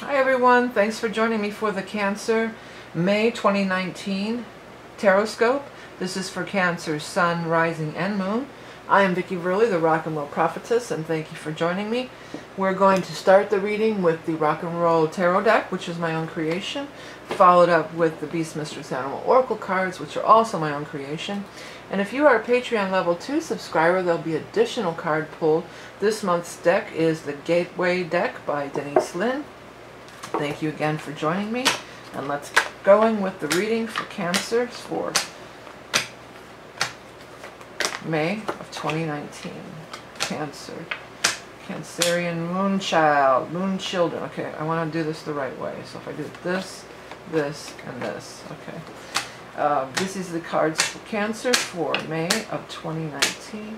Hi everyone, thanks for joining me for the Cancer May 2019 Taroscope. This is for Cancer, Sun, Rising, and Moon. I am Vickie the Rock and Roll Prophetess, and thank you for joining me. We're going to start the reading with the Rock and Roll Tarot deck, which is my own creation, followed up with the Beast Mistress Animal Oracle cards, which are also my own creation. And if you are a Patreon level 2 subscriber, there'll be additional card pulled. This month's deck is the Gateway deck by Denise Lynn. Thank you again for joining me, and let's get going with the reading for Cancer for May of 2019. Cancer. Cancerian moon child, moon children. Okay, I want to do this the right way. So if I do this, this, and this. Okay. This is the cards for Cancer for May of 2019.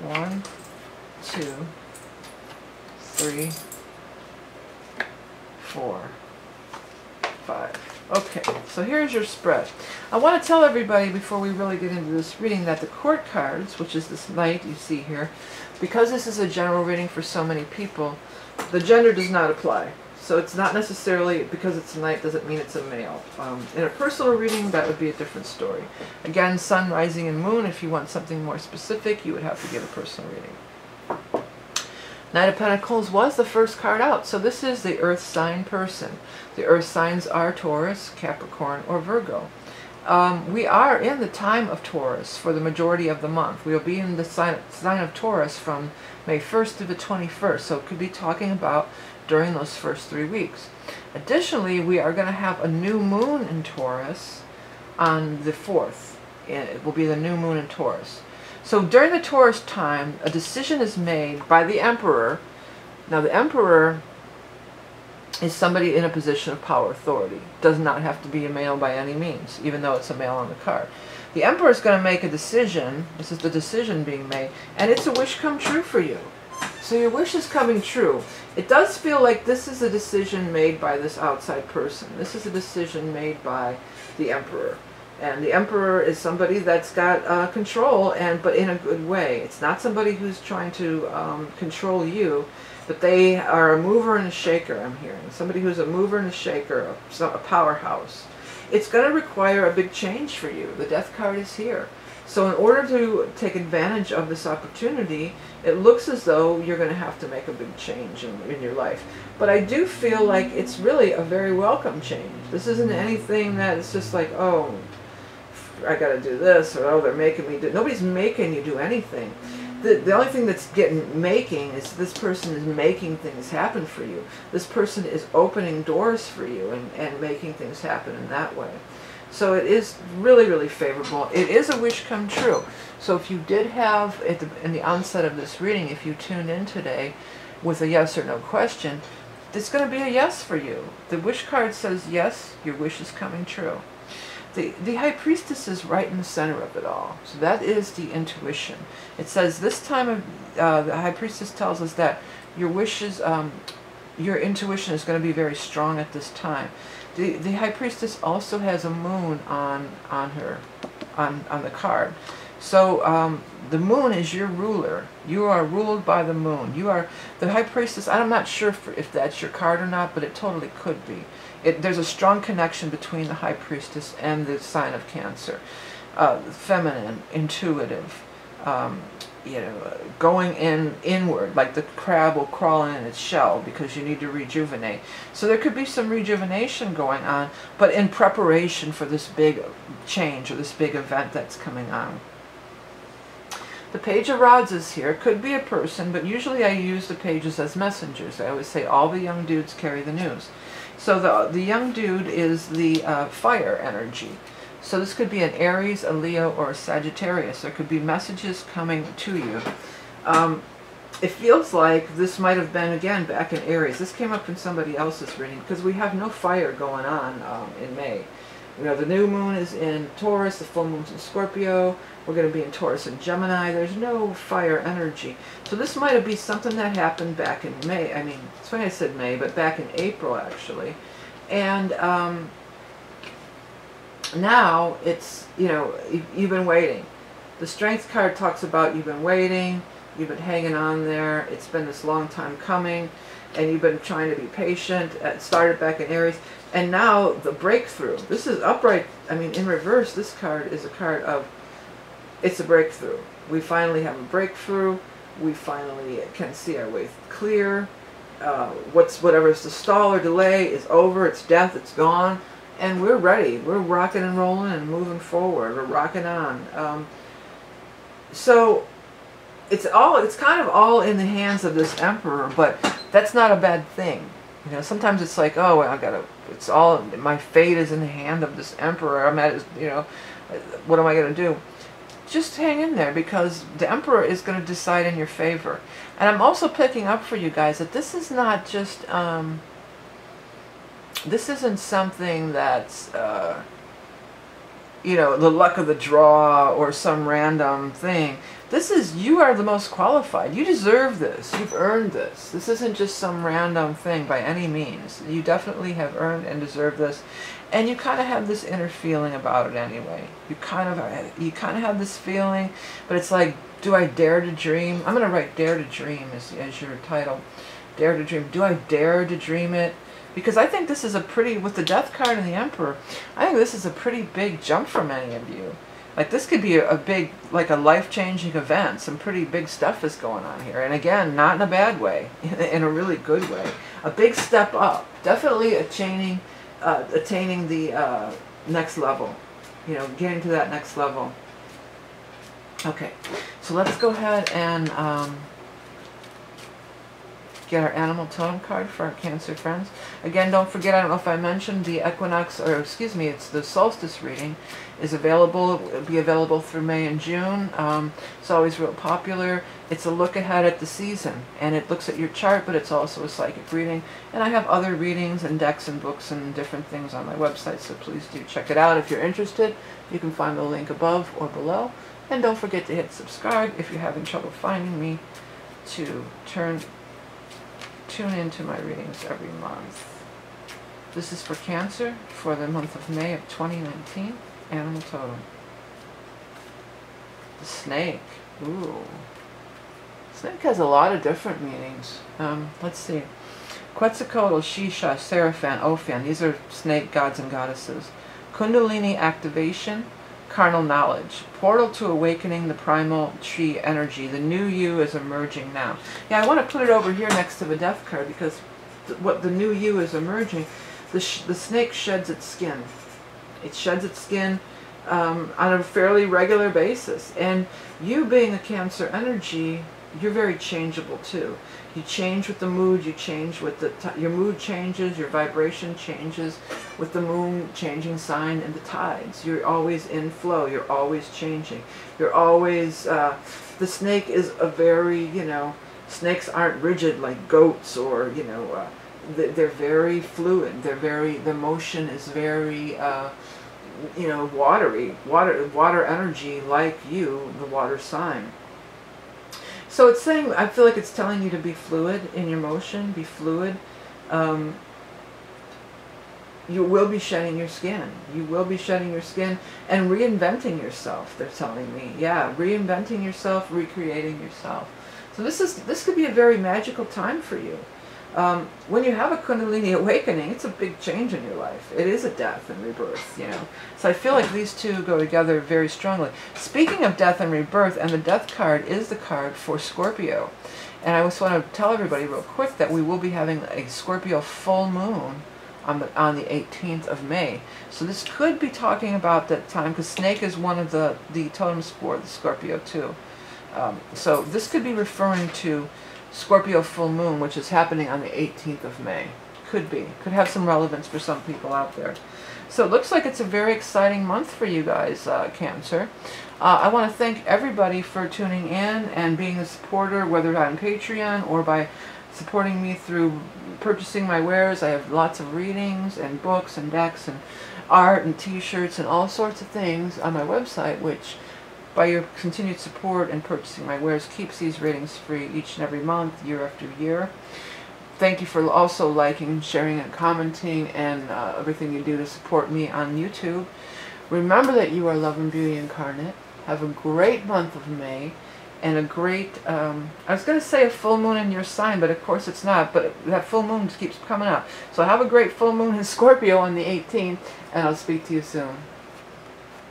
1, 2, 3, 4, 5. Okay, so here's your spread. I want to tell everybody before we really get into this reading that the court cards, which is this knight you see here, because this is a general reading for so many people, the gender does not apply. So it's not necessarily, because it's a knight doesn't mean it's a male. In a personal reading, that would be a different story. Again, Sun, Rising, and Moon, if you want something more specific, you would have to get a personal reading. Knight of Pentacles was the first card out, so this is the Earth sign person. The Earth signs are Taurus, Capricorn, or Virgo. We are in the time of Taurus for the majority of the month. We will be in the sign of Taurus from May 1st to the 21st, so it could be talking about during those first 3 weeks. Additionally, we are going to have a new moon in Taurus on the 4th. It will be the new moon in Taurus. So during the Taurus time, a decision is made by the Emperor. Now the Emperor is somebody in a position of power, authority. Does not have to be a male by any means, even though it's a male on the card. The Emperor is going to make a decision. This is the decision being made, and it's a wish come true for you. So your wish is coming true. It does feel like this is a decision made by this outside person. This is a decision made by the Emperor. And the Emperor is somebody that's got control, but in a good way. It's not somebody who's trying to control you, but they are a mover and a shaker, I'm hearing. Somebody who's a mover and a shaker, a powerhouse. It's going to require a big change for you. The Death card is here. So in order to take advantage of this opportunity, it looks as though you're going to have to make a big change in your life. But I do feel like it's really a very welcome change. This isn't anything that it's just like, oh, I got to do this, or oh, they're making me do. Nobody's making you do anything. The only thing that's making is this person is making things happen for you. This person is opening doors for you and making things happen in that way. So it is really, really favorable. It is a wish come true. So if you did have, in the onset of this reading, if you tuned in today with a yes or no question, it's going to be a yes for you. The wish card says yes, your wish is coming true. The High Priestess is right in the center of it all. So that is the intuition. It says this time of, the High Priestess tells us that your wishes, your intuition is going to be very strong at this time. The High Priestess also has a moon on the card. So the moon is your ruler. You are ruled by the moon. You are the High Priestess. I'm not sure if that's your card or not, but it totally could be. There's a strong connection between the High Priestess and the sign of Cancer. Feminine, intuitive, you know, going inward, like the crab will crawl in its shell because you need to rejuvenate. So there could be some rejuvenation going on, but in preparation for this big change or this big event that's coming on. The Page of Rods is here. It could be a person, but usually I use the pages as messengers. I always say all the young dudes carry the news. So the young dude is the fire energy. So this could be an Aries, a Leo, or a Sagittarius. There could be messages coming to you. It feels like this might have been, again, back in Aries. This came up in somebody else's reading because we have no fire going on in May. You know, the new moon is in Taurus, the full moon's in Scorpio. We're going to be in Taurus and Gemini. There's no fire energy. So this might be something that happened back in May. I mean, it's funny I said May, but back in April, actually. And now it's, you know, you've been waiting. The Strength card talks about you've been waiting, you've been hanging on there, it's been this long time coming. and you've been trying to be patient. It started back in Aries, and now the breakthrough. This is upright. I mean, in reverse, this card is a card of, it's a breakthrough. We finally have a breakthrough. We finally can see our way clear. Whatever's the stall or delay is over. It's death. It's gone, and we're ready. We're rocking and rolling and moving forward. We're rocking on. So it's kind of all in the hands of this Emperor, but that's not a bad thing. You know, sometimes it's like, oh, it's all, my fate is in the hand of this Emperor. I'm at his, you know, what am I going to do? Just hang in there, because the Emperor is going to decide in your favor. And I'm also picking up for you guys that this is not just, this isn't something that's, you know, the luck of the draw or some random thing. This is, you are the most qualified. You deserve this. You've earned this. This isn't just some random thing by any means. You definitely have earned and deserved this. And you kind of have this inner feeling about it anyway. You kind of have this feeling, but it's like, do I dare to dream? I'm going to write Dare to Dream as your title. Dare to Dream. Do I dare to dream it? Because I think this is a pretty, with the Death card and the Emperor, I think this is a pretty big jump for many of you. Like, this could be a big, like a life-changing event. Some pretty big stuff is going on here. And again, not in a bad way, in a really good way. A big step up. Definitely attaining the next level. You know, getting to that next level. Okay, so let's go ahead and get our animal totem card for our Cancer friends. Again, don't forget, I don't know if I mentioned, the equinox, or excuse me, it's the solstice reading is available. It will be available through May and June. It's always real popular. It's a look ahead at the season, and it looks at your chart, but it's also a psychic reading. And I have other readings and decks and books and different things on my website, so please do check it out if you're interested. You can find the link above or below. And don't forget to hit subscribe if you're having trouble finding me, to tune into my readings every month. This is for Cancer for the month of May of 2019. Animal totem. The snake. Ooh. Snake has a lot of different meanings. Let's see. Quetzalcoatl, Shisha, Seraphan, Ophan. These are snake gods and goddesses. Kundalini activation. Carnal knowledge. Portal to awakening the primal chi energy. The new you is emerging now. Yeah, I want to put it over here next to the Death card, because what the new you is emerging. The snake sheds its skin. It sheds its skin on a fairly regular basis. And you being a Cancer energy, you're very changeable too. You change with the mood, you change with your mood changes, your vibration changes with the moon changing sign and the tides. You're always in flow, you're always changing. You're always, the snake is a very, you know, snakes aren't rigid like goats, or, you know, they're very fluid. The motion is very, you know, watery. Water energy, like you, the water sign. So it's saying, I feel like it's telling you to be fluid in your motion, be fluid. You will be shedding your skin. You will be shedding your skin and reinventing yourself, they're telling me. Yeah, reinventing yourself, recreating yourself. So this could be a very magical time for you. When you have a Kundalini awakening, it's a big change in your life. It is a death and rebirth, you know. So I feel like these two go together very strongly. Speaking of death and rebirth, and the Death card is the card for Scorpio. And I just want to tell everybody real quick that we will be having a Scorpio full moon on the 18th of May. So this could be talking about that time, because snake is one of the totems for the Scorpio too. So this could be referring to Scorpio full moon, which is happening on the 18th of May. Could be. Could have some relevance for some people out there. So it looks like it's a very exciting month for you guys, Cancer. I want to thank everybody for tuning in and being a supporter, whether on Patreon or by supporting me through purchasing my wares. I have lots of readings and books and decks and art and t-shirts and all sorts of things on my website, which by your continued support and purchasing my wares keeps these readings free each and every month, year after year. Thank you for also liking, sharing, and commenting, and everything you do to support me on YouTube. Remember that you are love and beauty incarnate. Have a great month of May, and a great, I was going to say a full moon in your sign, but of course it's not, but that full moon keeps coming up. So have a great full moon in Scorpio on the 18th, and I'll speak to you soon.